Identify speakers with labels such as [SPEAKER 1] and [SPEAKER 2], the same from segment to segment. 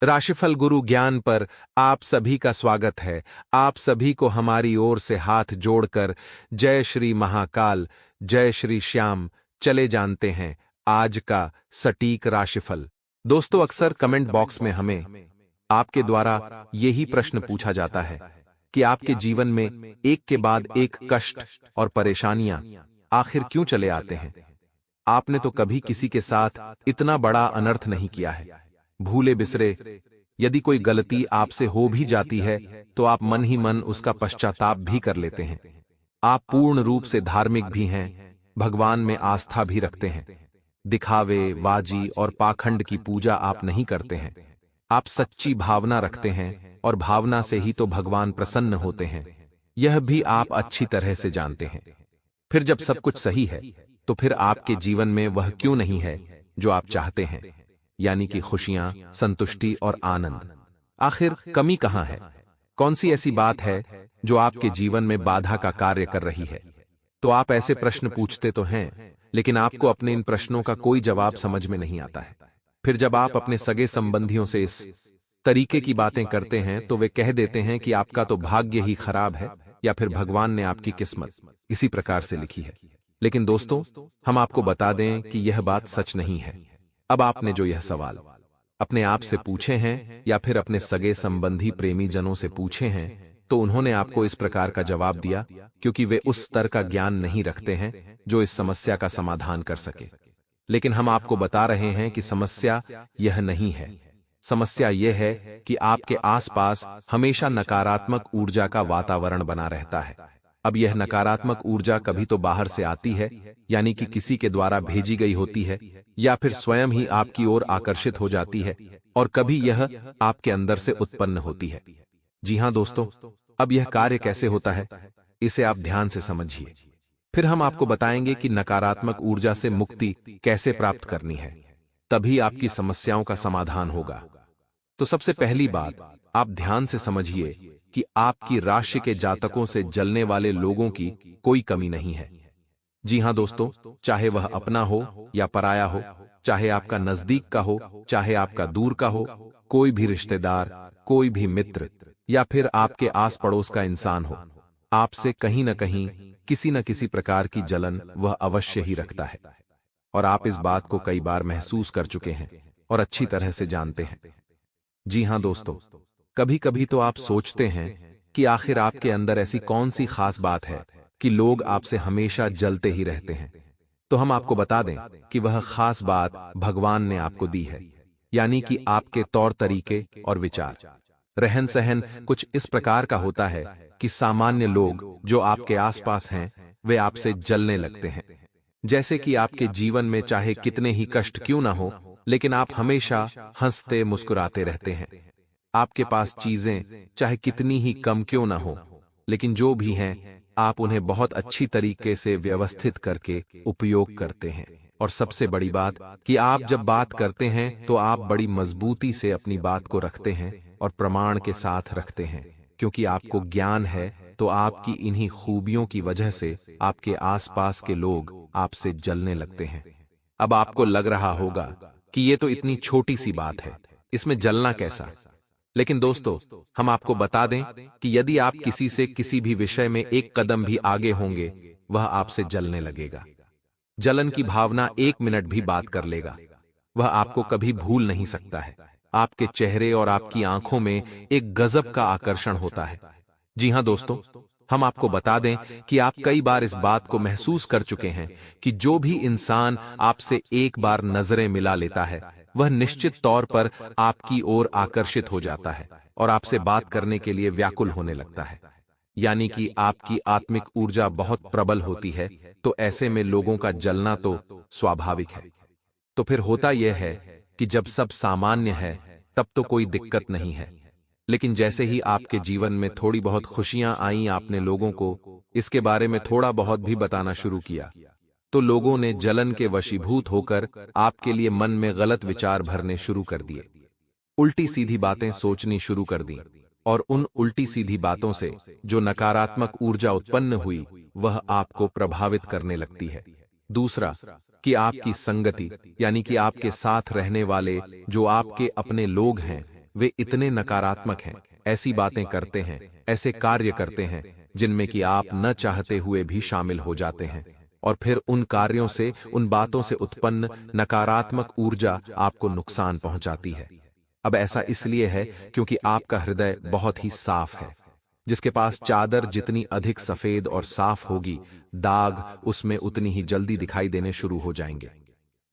[SPEAKER 1] राशिफल गुरु ज्ञान पर आप सभी का स्वागत है। आप सभी को हमारी ओर से हाथ जोड़कर जय श्री महाकाल, जय श्री श्याम। चले जानते हैं आज का सटीक राशिफल। दोस्तों, अक्सर कमेंट बॉक्स में हमें आपके द्वारा यही प्रश्न पूछा जाता है कि आपके जीवन में एक के बाद एक कष्ट और परेशानियां आखिर क्यों चले आते हैं। आपने तो कभी किसी के साथ इतना बड़ा अनर्थ नहीं किया है। भूले बिसरे यदि कोई गलती आपसे हो भी जाती है तो आप मन ही मन उसका पश्चाताप भी कर लेते हैं। आप पूर्ण रूप से धार्मिक भी हैं, भगवान में आस्था भी रखते हैं। दिखावे, बाजी और पाखंड की पूजा आप नहीं करते हैं। आप सच्ची भावना रखते हैं और भावना से ही तो भगवान प्रसन्न होते हैं। यह भी आप अच्छी तरह से जानते हैं। फिर जब सब कुछ सही है तो फिर आपके जीवन में वह क्यों नहीं है जो आप चाहते हैं, यानी कि खुशियां, संतुष्टि और आनंद। आखिर कमी कहां है? कौन सी ऐसी बात है जो आपके जीवन में बाधा का कार्य कर रही है? तो आप ऐसे प्रश्न पूछते तो हैं, लेकिन आपको अपने इन प्रश्नों का कोई जवाब समझ में नहीं आता है। फिर जब आप अपने सगे संबंधियों से इस तरीके की बातें करते हैं तो वे कह देते हैं कि आपका तो भाग्य ही खराब है या फिर भगवान ने आपकी किस्मत इसी प्रकार से लिखी है। लेकिन दोस्तों, हम आपको बता दें कि यह बात सच नहीं है। अब आपने जो यह सवाल अपने आप से पूछे हैं या फिर अपने सगे संबंधी प्रेमी जनों से पूछे हैं, तो उन्होंने आपको इस प्रकार का जवाब दिया क्योंकि वे उस स्तर का ज्ञान नहीं रखते हैं जो इस समस्या का समाधान कर सके। लेकिन हम आपको बता रहे हैं कि समस्या यह नहीं है। समस्या यह है कि आपके आसपास हमेशा नकारात्मक ऊर्जा का वातावरण बना रहता है। अब यह नकारात्मक ऊर्जा कभी तो बाहर से आती है, यानी कि किसी के द्वारा भेजी गई होती है, या फिर स्वयं ही आपकी ओर आकर्षित हो जाती है, और कभी यह आपके अंदर से उत्पन्न होती है। जी हां दोस्तों, अब यह कार्य कैसे होता है, इसे आप ध्यान से समझिए। फिर हम आपको बताएंगे कि नकारात्मक ऊर्जा से मुक्ति कैसे प्राप्त करनी है, तभी आपकी समस्याओं का समाधान होगा। तो सबसे पहली बात, आप ध्यान से समझिए कि आपकी राशि के जातकों से जलने वाले लोगों की कोई कमी नहीं है। जी हां दोस्तों, चाहे वह अपना हो या पराया हो, चाहे आपका नजदीक का हो, चाहे आपका दूर का हो, कोई भी रिश्तेदार, कोई भी मित्र या फिर आपके आस पड़ोस का इंसान हो, आपसे कहीं न कहीं किसी न किसी प्रकार की जलन वह अवश्य ही रखता है। और आप इस बात को कई बार महसूस कर चुके हैं और अच्छी तरह से जानते हैं। जी हां दोस्तों, कभी कभी तो आप सोचते हैं कि आखिर आपके अंदर ऐसी कौन सी खास बात है कि लोग आपसे हमेशा जलते ही रहते हैं। तो हम आपको बता दें कि वह खास बात भगवान ने आपको दी है, यानी कि आपके तौर तरीके और विचार, रहन सहन कुछ इस प्रकार का होता है कि सामान्य लोग जो आपके आसपास हैं वे आपसे जलने लगते हैं। जैसे कि आपके जीवन में चाहे कितने ही कष्ट क्यों ना हो, लेकिन आप हमेशा हंसते मुस्कुराते रहते हैं। आपके पास चीजें चाहे कितनी ही कम क्यों ना हो, लेकिन जो भी हैं आप उन्हें बहुत अच्छी तरीके से व्यवस्थित करके उपयोग करते हैं। और सबसे बड़ी बात कि आप जब बात करते हैं तो आप बड़ी मजबूती से अपनी बात को रखते हैं और प्रमाण के साथ रखते हैं, क्योंकि आपको ज्ञान है। तो आपकी इन्हीं खूबियों की वजह से आपके आसपास के लोग आपसे जलने लगते हैं। अब आपको लग रहा होगा कि ये तो इतनी छोटी सी बात है, इसमें जलना कैसा। लेकिन दोस्तों, हम आपको बता दें कि यदि आप किसी से किसी भी विषय में एक कदम भी आगे होंगे, वह आपसे जलने लगेगा। जलन की भावना एक मिनट भी बात कर लेगा, वह आपको कभी भूल नहीं सकता है। आपके चेहरे और आपकी आंखों में एक गजब का आकर्षण होता है। जी हां दोस्तों, हम आपको बता दें कि आप कई बार इस बात को महसूस कर चुके हैं कि जो भी इंसान आपसे एक बार नजरें मिला लेता है वह निश्चित तौर पर आपकी ओर आकर्षित हो जाता है और आपसे बात करने के लिए व्याकुल होने लगता है। यानी कि आपकी आत्मिक ऊर्जा बहुत प्रबल होती है, तो ऐसे में लोगों का जलना तो स्वाभाविक है। तो फिर होता यह है कि जब सब सामान्य है तब तो कोई दिक्कत नहीं है, लेकिन जैसे ही आपके जीवन में थोड़ी बहुत खुशियां आईं, आपने लोगों को इसके बारे में थोड़ा बहुत भी बताना शुरू किया, तो लोगों ने जलन के वशीभूत होकर आपके लिए मन में गलत विचार भरने शुरू कर दिए। उल्टी सीधी बातें सोचनी शुरू कर दी, और उन उल्टी सीधी बातों से जो नकारात्मक ऊर्जा उत्पन्न हुई वह आपको प्रभावित करने लगती है। दूसरा कि आपकी संगति, यानी कि आपके साथ रहने वाले जो आपके अपने लोग हैं, वे इतने नकारात्मक हैं, ऐसी बातें करते हैं, ऐसे कार्य करते हैं जिनमें कि आप न चाहते हुए भी शामिल हो जाते हैं, और फिर उन कार्यों से, उन बातों से उत्पन्न नकारात्मक ऊर्जा आपको नुकसान पहुंचाती है। अब ऐसा इसलिए है क्योंकि आपका हृदय बहुत ही साफ है। जिसके पास चादर जितनी अधिक सफेद और साफ होगी, दाग उसमें उतनी ही जल्दी दिखाई देने शुरू हो जाएंगे।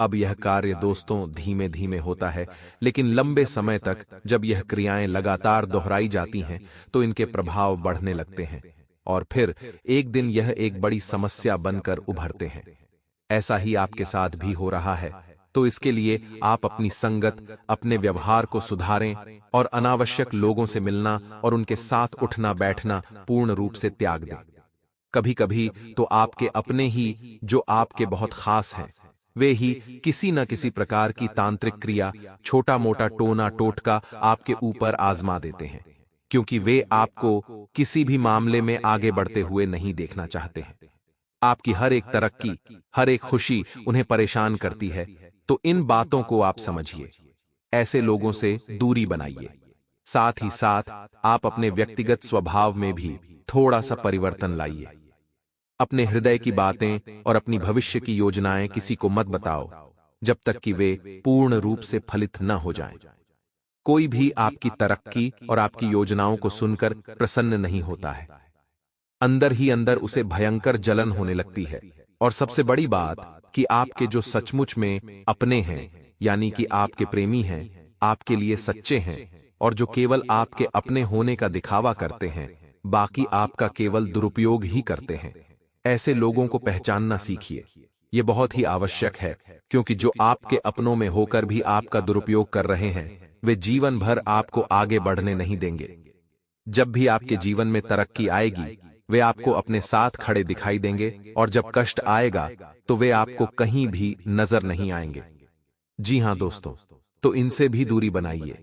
[SPEAKER 1] अब यह कार्य दोस्तों धीमे धीमे होता है, लेकिन लंबे समय तक जब यह क्रियाएं लगातार दोहराई जाती हैं तो इनके प्रभाव बढ़ने लगते हैं, और फिर एक दिन यह एक बड़ी समस्या बनकर उभरते हैं। ऐसा ही आपके साथ भी हो रहा है। तो इसके लिए आप अपनी संगत, अपने व्यवहार को सुधारें और अनावश्यक लोगों से मिलना और उनके साथ उठना बैठना पूर्ण रूप से त्याग दें। कभी कभी तो आपके अपने ही, जो आपके बहुत खास हैं, वे ही किसी न किसी प्रकार की तांत्रिक क्रिया, छोटा मोटा टोना टोटका आपके ऊपर आजमा देते हैं, क्योंकि वे आपको किसी भी मामले में आगे बढ़ते हुए नहीं देखना चाहते हैं। आपकी हर एक तरक्की, हर एक खुशी उन्हें परेशान करती है। तो इन बातों को आप समझिए, ऐसे लोगों से दूरी बनाइए। साथ ही साथ आप अपने व्यक्तिगत स्वभाव में भी थोड़ा सा परिवर्तन लाइए। अपने हृदय की बातें और अपनी भविष्य की योजनाएं किसी को मत बताओ जब तक कि वे पूर्ण रूप से फलित न हो जाएं। कोई भी आपकी तरक्की और आपकी योजनाओं को सुनकर प्रसन्न नहीं होता है। अंदर ही अंदर उसे भयंकर जलन होने लगती है। और सबसे बड़ी बात कि आपके जो सचमुच में अपने हैं, यानी कि आपके प्रेमी हैं, आपके लिए सच्चे हैं, और जो केवल आपके अपने होने का दिखावा करते हैं, बाकी आपका केवल दुरुपयोग ही करते हैं, ऐसे लोगों को पहचानना सीखिए। ये बहुत ही आवश्यक है, क्योंकि जो आपके अपनों में होकर भी आपका दुरुपयोग कर रहे हैं, वे जीवन भर आपको आगे बढ़ने नहीं देंगे। जब भी आपके जीवन में तरक्की आएगी, वे आपको अपने साथ खड़े दिखाई देंगे, और जब कष्ट आएगा तो वे आपको कहीं भी नजर नहीं आएंगे। जी हां दोस्तों, तो इनसे भी दूरी बनाइए।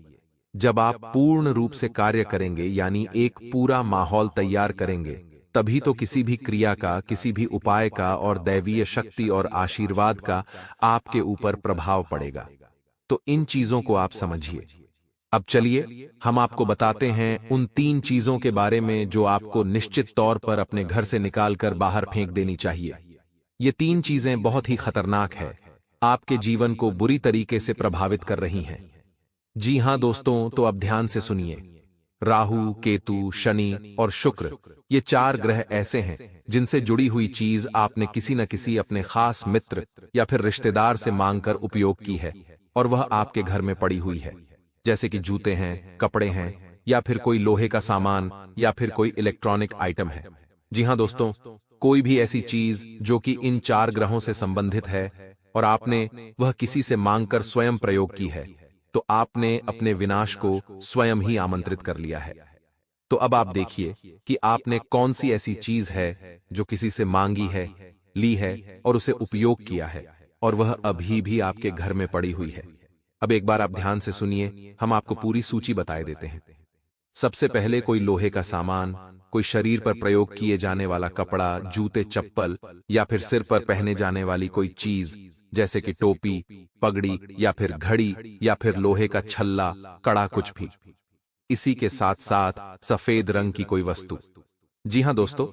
[SPEAKER 1] जब आप पूर्ण रूप से कार्य करेंगे, यानी एक पूरा माहौल तैयार करेंगे, तभी तो किसी भी क्रिया का, किसी भी उपाय का और दैवीय शक्ति और आशीर्वाद का आपके ऊपर प्रभाव पड़ेगा। तो इन चीजों को आप समझिए। अब चलिए हम आपको बताते हैं उन 3 चीजों के बारे में जो आपको निश्चित तौर पर अपने घर से निकालकर बाहर फेंक देनी चाहिए। ये 3 चीजें बहुत ही खतरनाक है, आपके जीवन को बुरी तरीके से प्रभावित कर रही हैं। जी हां दोस्तों, तो अब ध्यान से सुनिए। राहु, केतु, शनि और शुक्र, ये 4 ग्रह ऐसे हैं जिनसे जुड़ी हुई चीज आपने किसी न किसी अपने खास मित्र या फिर रिश्तेदार से मांगकर उपयोग की है, और वह आपके घर में पड़ी हुई है। जैसे कि जूते हैं, कपड़े हैं, या फिर कोई लोहे का सामान, या फिर कोई इलेक्ट्रॉनिक आइटम है। जी हां दोस्तों, कोई भी ऐसी चीज जो कि इन 4 ग्रहों से संबंधित है और आपने वह किसी से मांगकर स्वयं प्रयोग की है, तो आपने अपने विनाश को स्वयं ही आमंत्रित कर लिया है। तो अब आप देखिए कि आपने कौन सी ऐसी चीज है जो किसी से मांगी है, ली है और उसे उपयोग किया है, और वह अभी भी आपके घर में पड़ी हुई है। अब एक बार आप ध्यान से सुनिए, हम आपको पूरी सूची बताए देते हैं। सबसे पहले कोई लोहे का सामान, कोई शरीर पर प्रयोग किए जाने वाला कपड़ा, जूते, चप्पल, या फिर सिर पर पहने जाने वाली कोई चीज, जैसे कि टोपी, पगड़ी, या फिर घड़ी, या फिर लोहे का छल्ला, कड़ा, कुछ भी। इसी के साथ साथ सफेद रंग की कोई वस्तु। जी हां दोस्तों,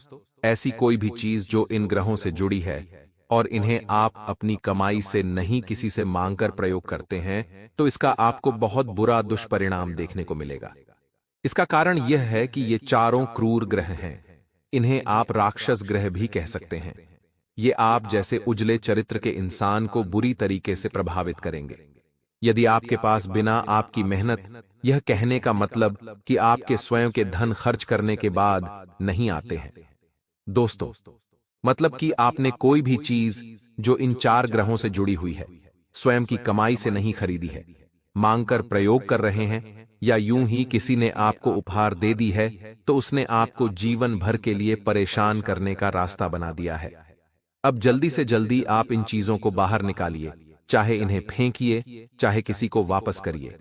[SPEAKER 1] ऐसी कोई भी चीज जो इन ग्रहों से जुड़ी है और इन्हें आप अपनी कमाई से नहीं किसी से मांगकर प्रयोग करते हैं, तो इसका आपको बहुत बुरा दुष्परिणाम देखने को मिलेगा। इसका कारण यह है कि ये चारों क्रूर ग्रह हैं। इन्हें आप राक्षस ग्रह भी कह सकते हैं। ये आप जैसे उजले चरित्र के इंसान को बुरी तरीके से प्रभावित करेंगे। यदि आपके पास बिना आपकी मेहनत, यह कहने का मतलब कि आपके स्वयं के धन खर्च करने के बाद नहीं आते हैं दोस्तों, मतलब कि आपने कोई भी चीज जो इन 4 ग्रहों से जुड़ी हुई है, स्वयं की कमाई से नहीं खरीदी है, मांगकर प्रयोग कर रहे हैं, या यूं ही किसी ने आपको उपहार दे दी है, तो उसने आपको जीवन भर के लिए परेशान करने का रास्ता बना दिया है। अब जल्दी से जल्दी आप इन चीजों को बाहर निकालिए, चाहे इन्हें फेंकिए, चाहे किसी को वापस करिए,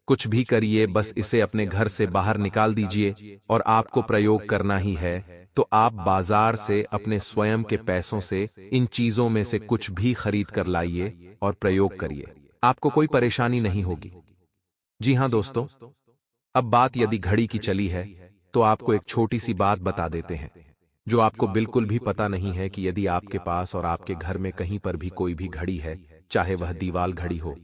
[SPEAKER 1] कुछ भी करिए, बस इसे अपने घर से बाहर निकाल दीजिए। और आपको प्रयोग करना ही है, तो आप बाजार से अपने स्वयं के पैसों से इन चीजों में से कुछ भी खरीद कर लाइए और प्रयोग करिए। आपको कोई परेशानी नहीं होगी। जी हां दोस्तों, अब बात यदि घड़ी की चली है तो आपको एक छोटी सी बात बता देते हैं जो आपको बिल्कुल भी पता नहीं है कि यदि आपके पास और आपके घर में कहीं पर भी कोई भी घड़ी है, चाहे वह दीवाल घड़ी हो,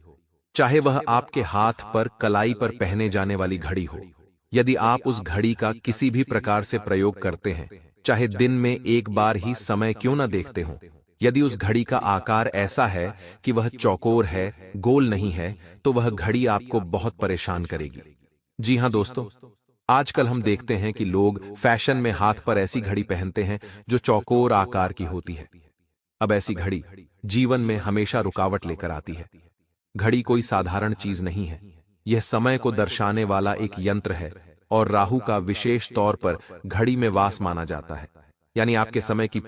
[SPEAKER 1] चाहे वह आपके हाथ पर कलाई पर पहने जाने वाली घड़ी हो, यदि आप उस घड़ी का किसी भी प्रकार से प्रयोग करते हैं, चाहे दिन में एक बार ही समय क्यों न देखते हो, यदि उस घड़ी का आकार ऐसा है कि वह चौकोर है, गोल नहीं है, तो वह घड़ी आपको बहुत परेशान करेगी। जी हां दोस्तों, आजकल हम देखते हैं कि लोग फैशन में हाथ पर ऐसी घड़ी पहनते हैं जो चौकोर आकार की होती है। अब ऐसी घड़ी जीवन में हमेशा रुकावट लेकर आती है। घड़ी कोई साधारण चीज नहीं है, यह समय को दर्शाने वाला एक यंत्र है और राहु का विशेष तौर पर घड़ी में वास माना जाता है, यानी आपके समय की